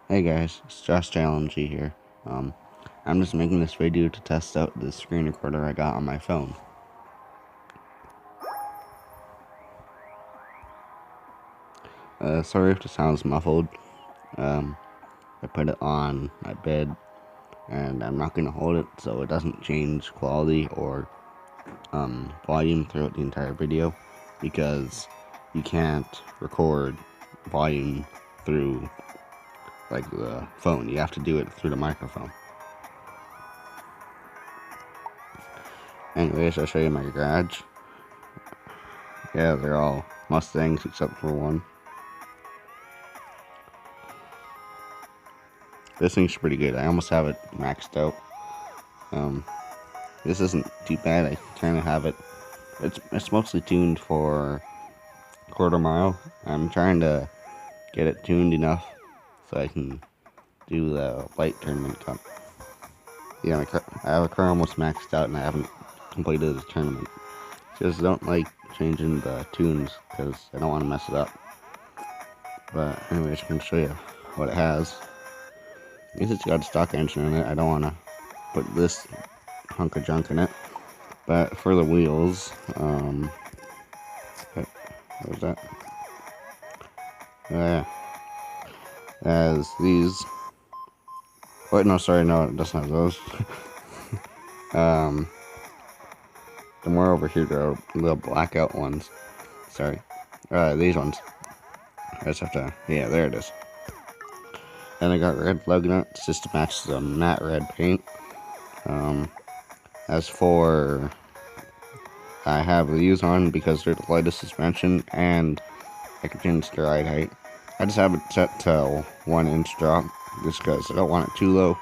Hey guys, it's Josh LMG here. Um, I'm just making this video to test out the screen recorder I got on my phone. Sorry if the sound's muffled. I put it on my bed, and I'm not gonna hold it so it doesn't change quality or volume throughout the entire video, because you can't record volume through like the phone. You have to do it through the microphone. Anyways, I'll show you my garage. Yeah, they're all Mustangs except for one. This thing's pretty good. I almost have it maxed out. Um, this isn't too bad. I kind of have it. It's mostly tuned for quarter mile. I'm trying to get it tuned enough so I can do the light tournament cup. Yeah, I have a car almost maxed out and I haven't completed the tournament. Just don't like changing the tunes because I don't want to mess it up. But anyways, I can show you what it has. I guess it's got a stock engine in it. I don't want to put this hunk of junk in it. But for the wheels, what was that? Yeah, as these. Wait, no, sorry, no, it doesn't have those. The more over here, the little blackout ones. Sorry, these ones. I just have to. Yeah, there it is. Then I got red lug nuts just to match the matte red paint. As for, I have these on because they're the lightest suspension and I can change the ride height. I just have it set to 1 inch drop just because I don't want it too low,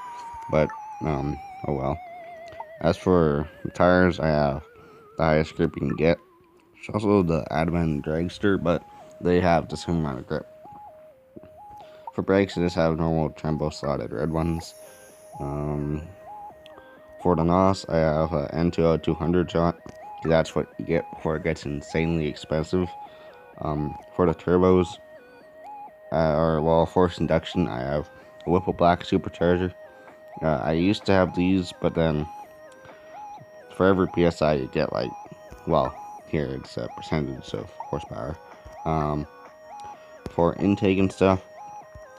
but oh well. As for the tires, I have the highest grip you can get. It's also the Advan Dragster, but they have the same amount of grip. For brakes, I just have normal Trembo slotted red ones. For the NOS, I have an N2O 200 shot. That's what you get before it gets insanely expensive. For the turbos, forced induction, I have a Whipple Black supercharger. I used to have these, but then for every PSI you get here it's a percentage of horsepower. For intake and stuff,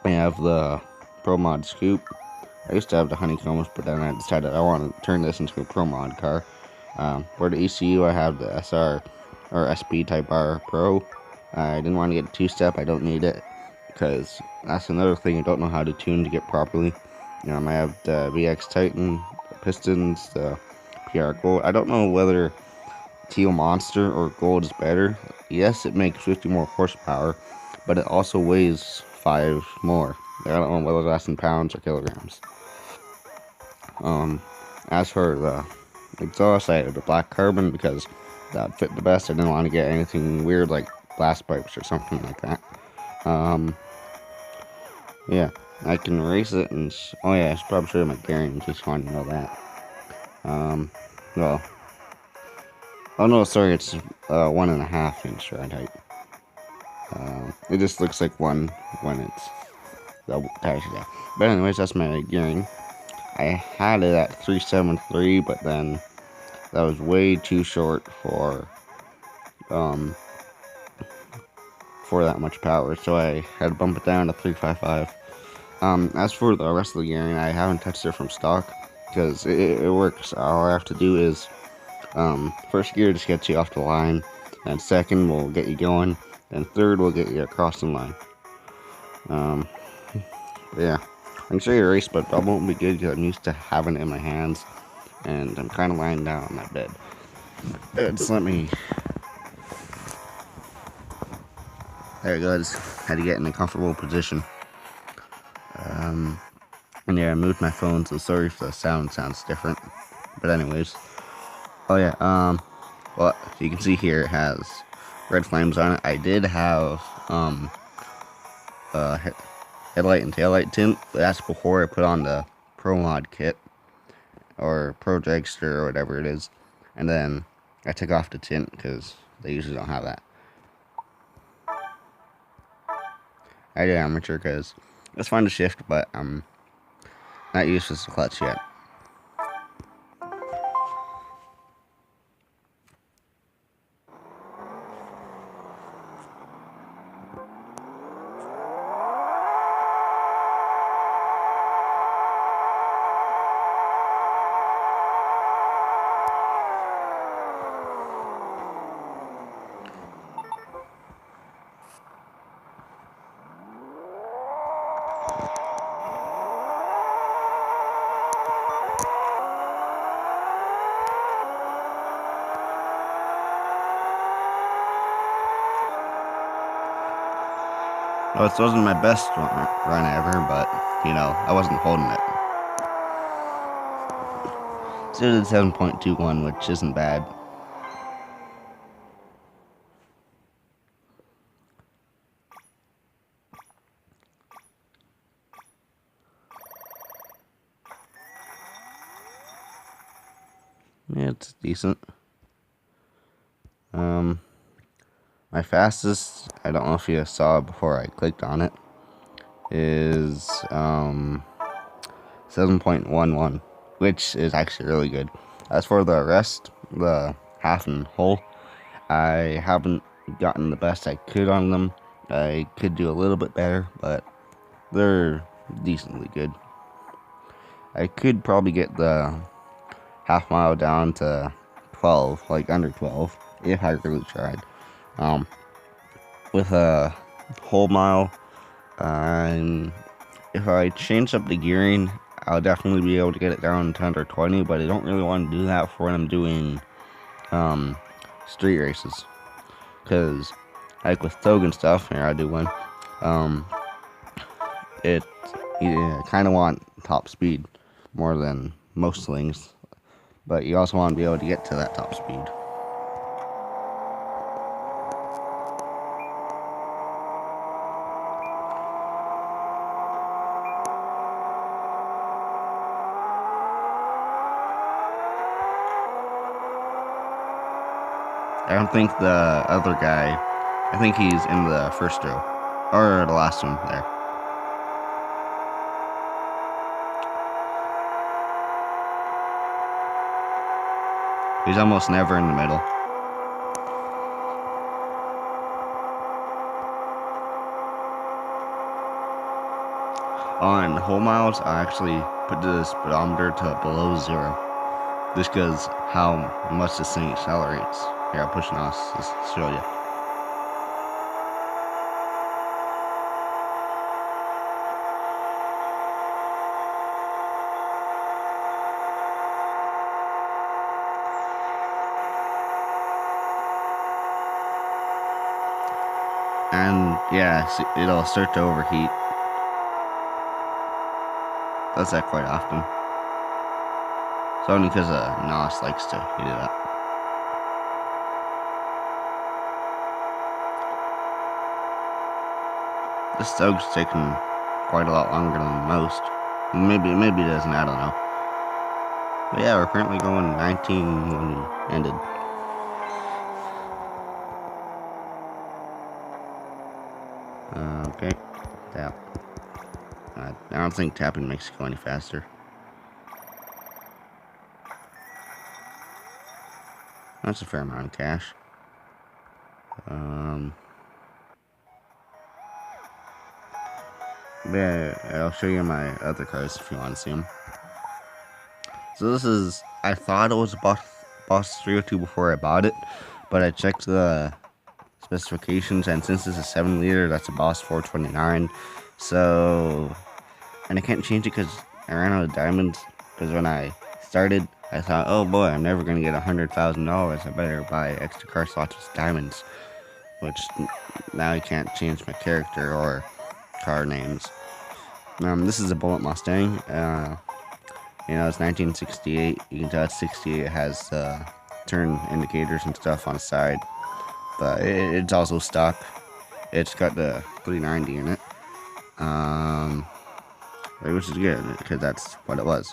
I have the Pro Mod Scoop. I used to have the Honeycombs, but then I decided I want to turn this into a Pro Mod car. For the ECU, I have the SR or SP Type R Pro. I didn't want to get a two-step. I don't need it because that's another thing I don't know how to tune to get properly. I have the VX Titan, the pistons, the PR Gold. I don't know whether Teal Monster or Gold is better. Yes, it makes 50 more horsepower, but it also weighs 5 more. I don't know whether that's in pounds or kilograms. As for the exhaust, I have the black carbon because that fit the best. I didn't want to get anything weird like blast pipes or something like that. Yeah, I can race it and oh yeah, I should probably show you my gearing in case you want to know that. Well, oh no, sorry, it's 1.5 inch ride height. It just looks like one when it's the tires are down. But anyways, that's my gearing. I had it at 373, but then that was way too short for that much power, so I had to bump it down to 355. As for the rest of the gearing, I haven't touched it from stock because it works. All I have to do is first gear just gets you off the line, and second will get you going, and third will get you across the line. Yeah, I can show you a race, but that won't be good because I'm used to having it in my hands, and I'm kind of lying down on my bed. Just let me. There it goes. Had to get in a comfortable position. And yeah, I moved my phone, so sorry if the sound sounds different. But anyways, oh yeah, well, you can see here it has red flames on it. I did have headlight and taillight tint, but that's before I put on the Pro Mod kit or Pro Dragster or whatever it is, and then I took off the tint because they usually don't have that. I did amateur because It's fun to shift, but not used to the clutch yet. Well, this wasn't my best run ever, but, you know, I wasn't holding it. So it did 7.21, which isn't bad. Yeah, it's decent. My fastest, I don't know if you saw before I clicked on it, is 7.11, which is actually really good. As for the rest, the half and whole, I haven't gotten the best I could on them. I could do a little bit better, but they're decently good. I could probably get the half mile down to 12, like under 12, if I really tried. With a whole mile, if I change up the gearing, I'll definitely be able to get it down to under 20, but I don't really want to do that for when I'm doing street races. Because, like with Togue and stuff, here I do one, you kind of want top speed more than most slings, but you also want to be able to get to that top speed. I don't think the other guy, I think he's in the first row, or the last one there. He's almost never in the middle. On whole miles, I actually put the speedometer to below 0. Just because how much this thing accelerates. Here, I'll push NOS just to show you. And yeah, it'll start to overheat. Does that quite often. It's only because NOS likes to do that. This Togue's taking quite a lot longer than most. Maybe it doesn't, I don't know. But yeah, we're currently going 19 when we ended. Okay, tap. I don't think tapping makes it go any faster. That's a fair amount of cash. Yeah, I'll show you my other cars if you want to see them. So this is, I thought it was a Boss 302 before I bought it, but I checked the specifications, and since this is 7 liter, that's a Boss 429. So, and I can't change it because I ran out of diamonds. Because when I started, I thought, oh boy, I'm never going to get $100,000. I better buy extra car slots with diamonds. Which, now I can't change my character or car names. This is a Bullitt Mustang. You know, it's 1968. You can tell it's 68. It has turn indicators and stuff on the side. But it's also stock. It's got the 390 in it. Which is good, because that's what it was.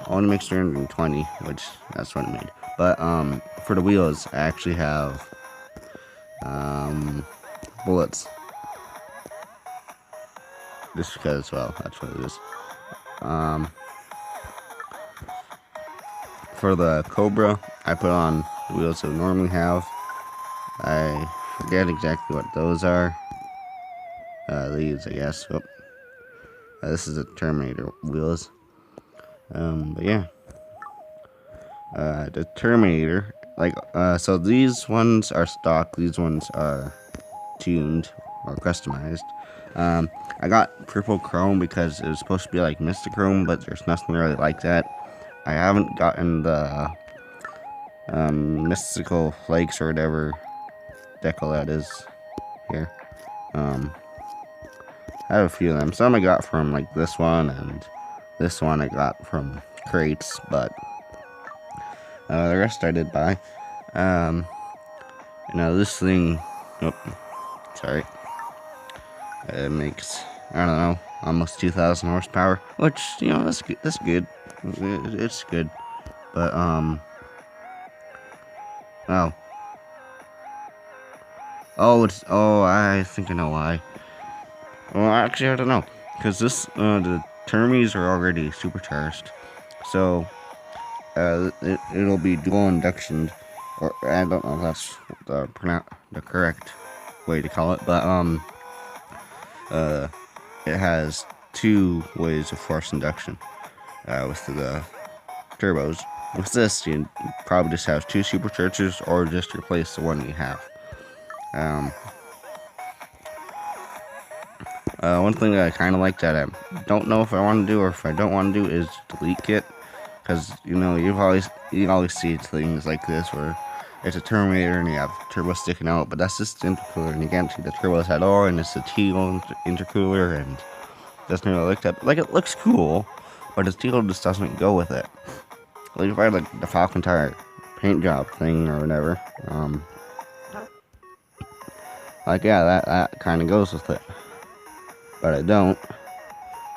Only makes 320, which that's what it made. But for the wheels, I actually have Bullets. Just because, well, that's what it is. Um, for the Cobra, I put on the wheels I normally have. I forget exactly what those are. These, I guess. Oh, this is the Terminator wheels. But yeah. The Terminator, so these ones are stock, these ones are tuned or customized. I got purple chrome because it was supposed to be like Mystic Chrome, but there's nothing really like that. I haven't gotten the Mystical Flakes or whatever decal that is here. I have a few of them. Some I got from like this one, and this one I got from crates, but the rest I did buy. This thing, oh, sorry, it makes, I don't know, almost 2,000 horsepower, which, that's good, it's good, but, I think I know why. Well, actually, I don't know, because the Termies are already supercharged, so, it'll be dual induction, or I don't know if that's the correct way to call it, but it has two ways of force induction with the turbos. With this, you probably just have two superchargers, or just replace the one you have. One thing that I kind of like that I don't know if I want to do or if I don't want to do is delete kit. Because, you always see things like this where it's a Terminator and you have turbo sticking out, but that's just intercooler, and you can't see the turbos at all, and it's a teal intercooler, and doesn't really look that, like, it looks cool, but the teal just doesn't go with it. Like, if I had, like, the Falcon Tire paint job thing or whatever, yeah, that kind of goes with it. But I don't,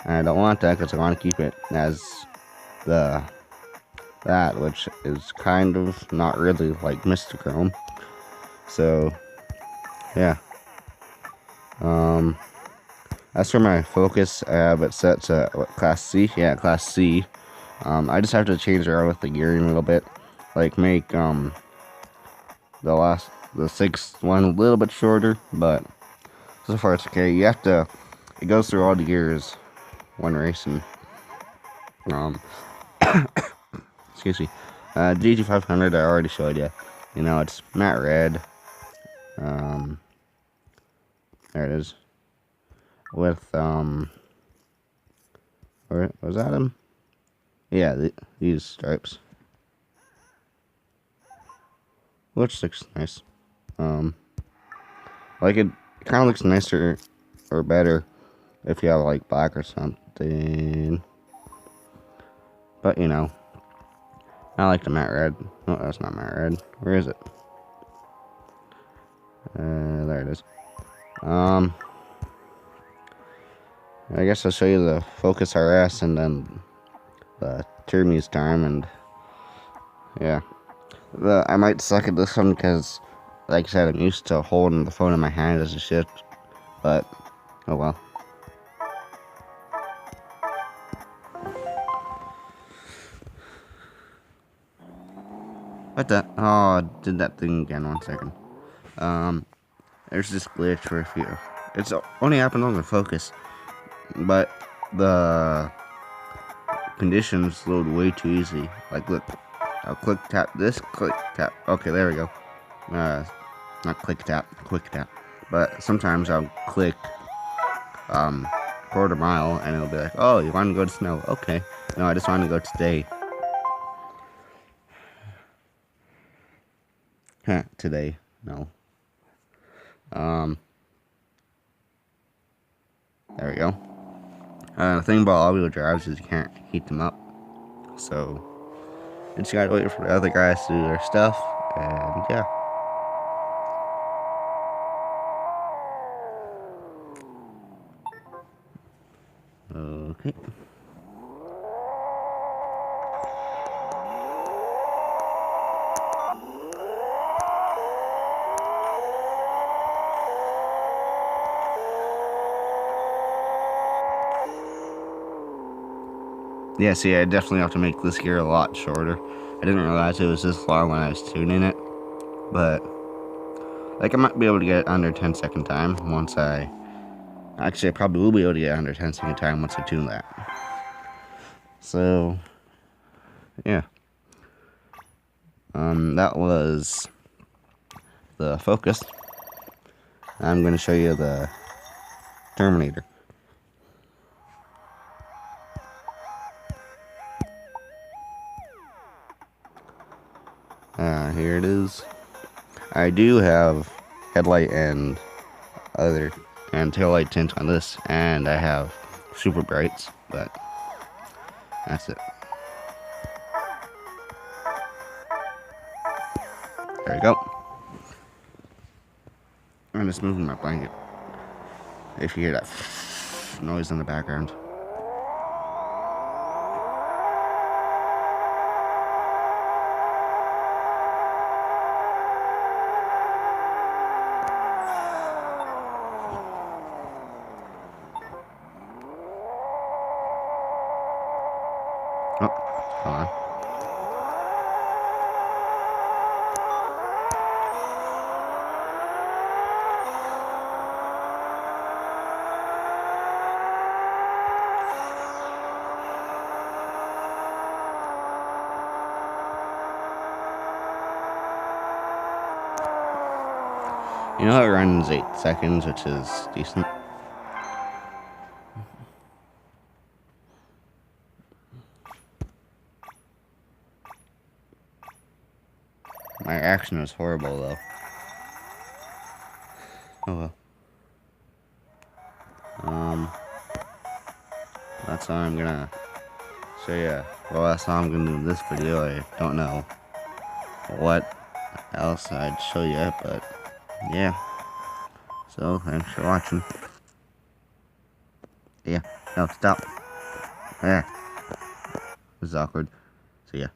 and I don't want that because I want to keep it as that, which is kind of not really like Mystic Chrome. So, yeah. As for my focus, I have it set to Class C. Yeah, Class C. I just have to change around with the gearing a little bit, like make the sixth one a little bit shorter, but so far it's okay. It goes through all the gears when racing. Excuse me. GT500 I already showed you. It's matte red. There it is. With, was that him? Yeah, these stripes. Which looks nice. Like it kind of looks nicer or better if you have like black or something. But I like the matte red. No, that's not matte red. Where is it? There it is. I guess I'll show you the Focus RS and then the Termes time, and yeah. I might suck at this one because, like I said, I'm used to holding the phone in my hand as a shift, but oh well. What the? Oh, I did that thing again. 1 second. There's this glitch for a few. It's only happened on the Focus, but the conditions load way too easy. Like, look, I'll click tap this, click tap. Okay, there we go. Not click tap, quick tap. But sometimes I'll click quarter mile, and it'll be like, oh, you want to go to snow? Okay. No, I just want to go today. Today. No. There we go. The thing about all-wheel drives is you can't heat them up. So, you just gotta wait for the other guys to do their stuff, and yeah. Okay. Yeah, see, I definitely have to make this gear a lot shorter. I didn't realize it was this long when I was tuning it, but like I might be able to get it under 10-second time once I... Actually, I probably will be able to get under 10-second time once I tune that. So, yeah. That was the Focus. I'm going to show you the Terminator. Here it is. I do have headlight and taillight tint on this, and I have super brights, but that's it. There we go. I'm just moving my blanket. If you hear that noise in the background. Oh, hold on. You know how it runs 8 seconds, which is decent. My action is horrible, though. Oh well. That's all I'm gonna show you. Well, that's all I'm gonna do in this video. I don't know what else I'd show you, but yeah. So, thanks for watching. Yeah, no, stop. There. This is awkward. See ya.